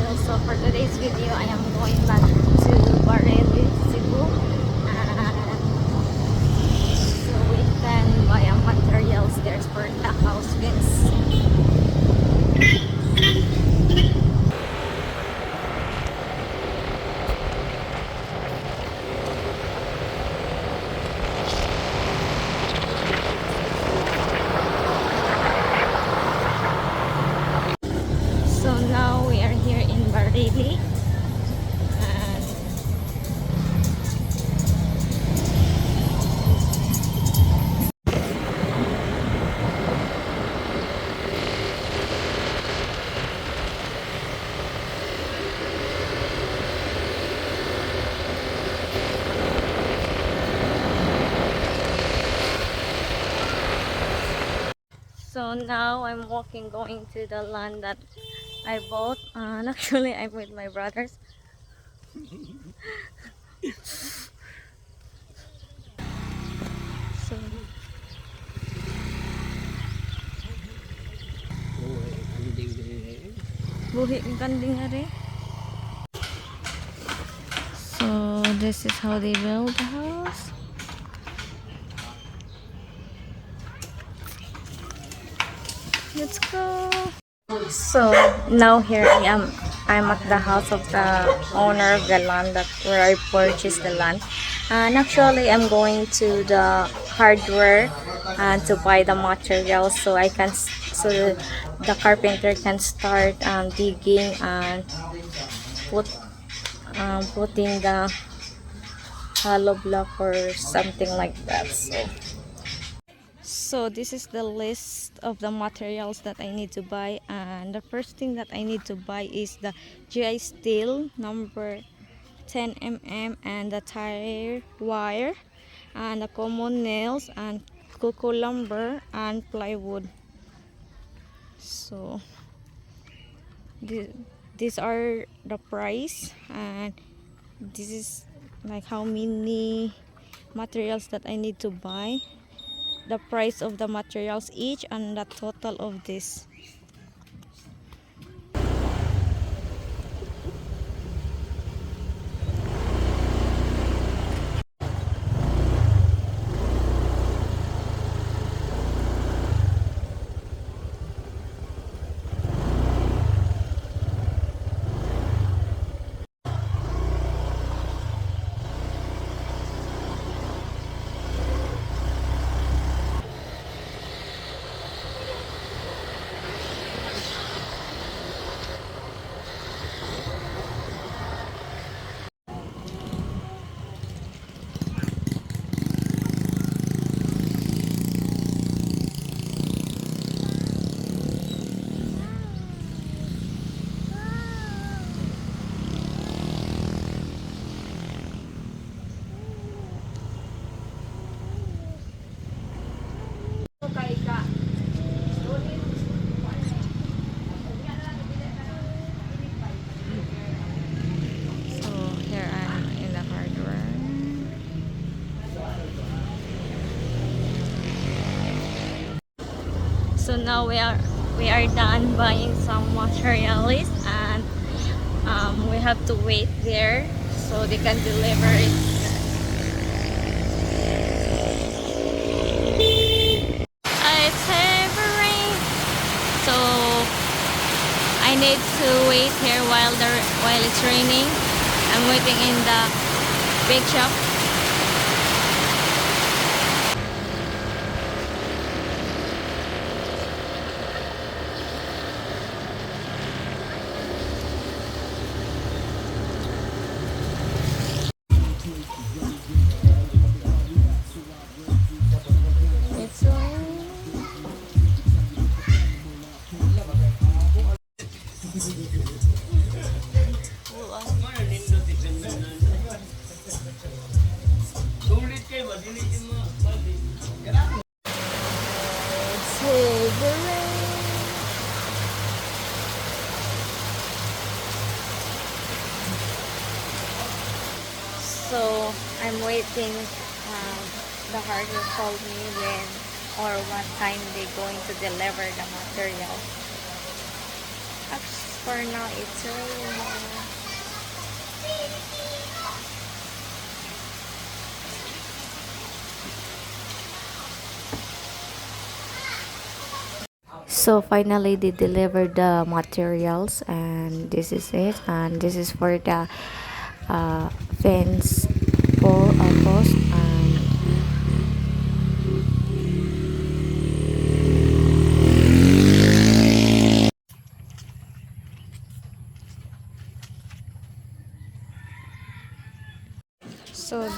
So for today's video, I am going back to Bareli, Cebu. So we can buy materials there for the house fence. So now we are here in Bareli. And so now I'm walking going to the land that I bought. And actually I'm with my brothers. So buhi ang kanding ari. So this is how they build the house. Let's go. So now here I am. I'm at the house of the owner of the land that where I purchased the land. And actually I'm going to the hardware and to buy the materials so I can so the carpenter can start digging and putting the hollow block or something like that. So this is the list of the materials that I need to buy, and the first thing that I need to buy is the GI steel number 10 mm and the tire wire and the common nails and cocoa lumber and plywood. So these are the price, and this is like how many materials that I need to buy, the price of the materials each, and the total of this. So now we are done buying some materials, and we have to wait there so they can deliver it. It's heavy rain, so I need to wait here while it's raining. I'm waiting in the big shop. So I'm waiting. The hardware called me when or what time they're going to deliver the material. For now, it's raining. So finally they delivered the materials, and this is it, and this is for the fence post. And so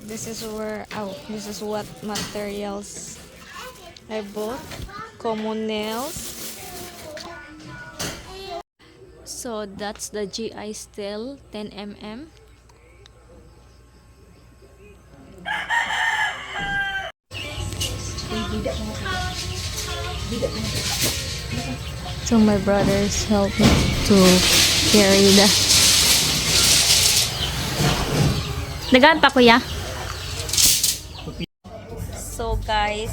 this is where, oh, this is what materials I bought. Common nails. So that's the GI steel 10 mm. So my brothers helped me to carry the. Nagaan pa kuya? So guys,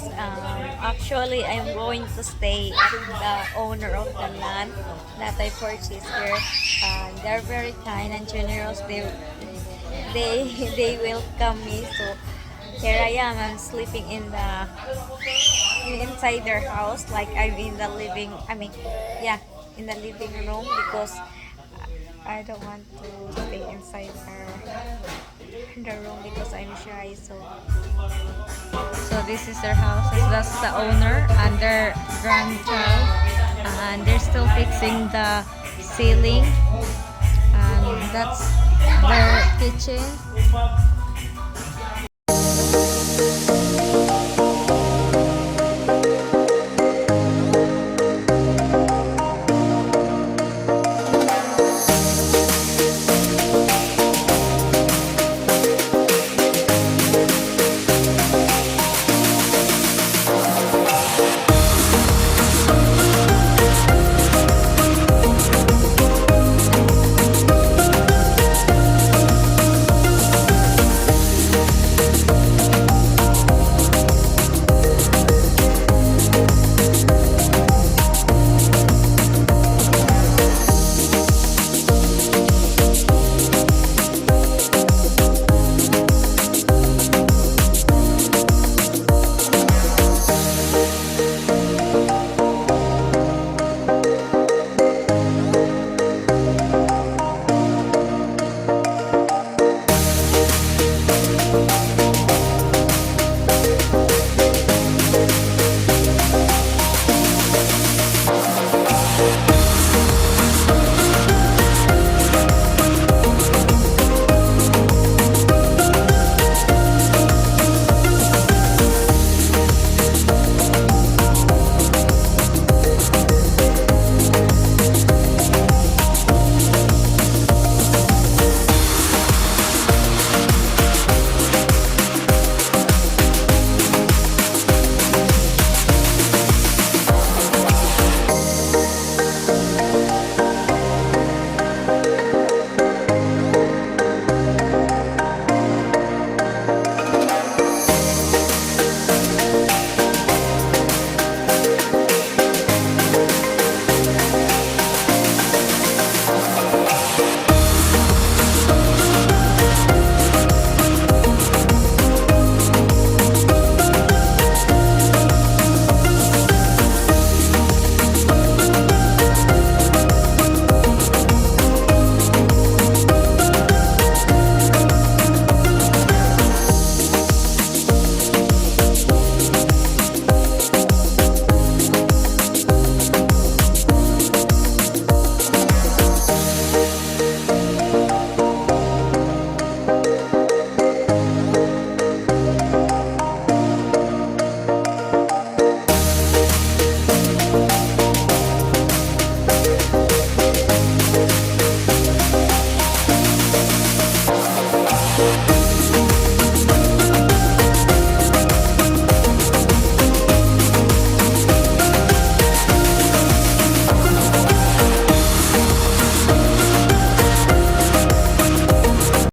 actually I'm going to stay at the owner of the land that I purchased here. They're very kind and generous. They they welcome me. So here I am. I'm sleeping in the inside their house, like I'm in the living. I mean, yeah, in the living room because I don't want to stay inside the room because I'm shy. So this is their house. That's the owner and their grandchild, and they're still fixing the ceiling. And that's their kitchen.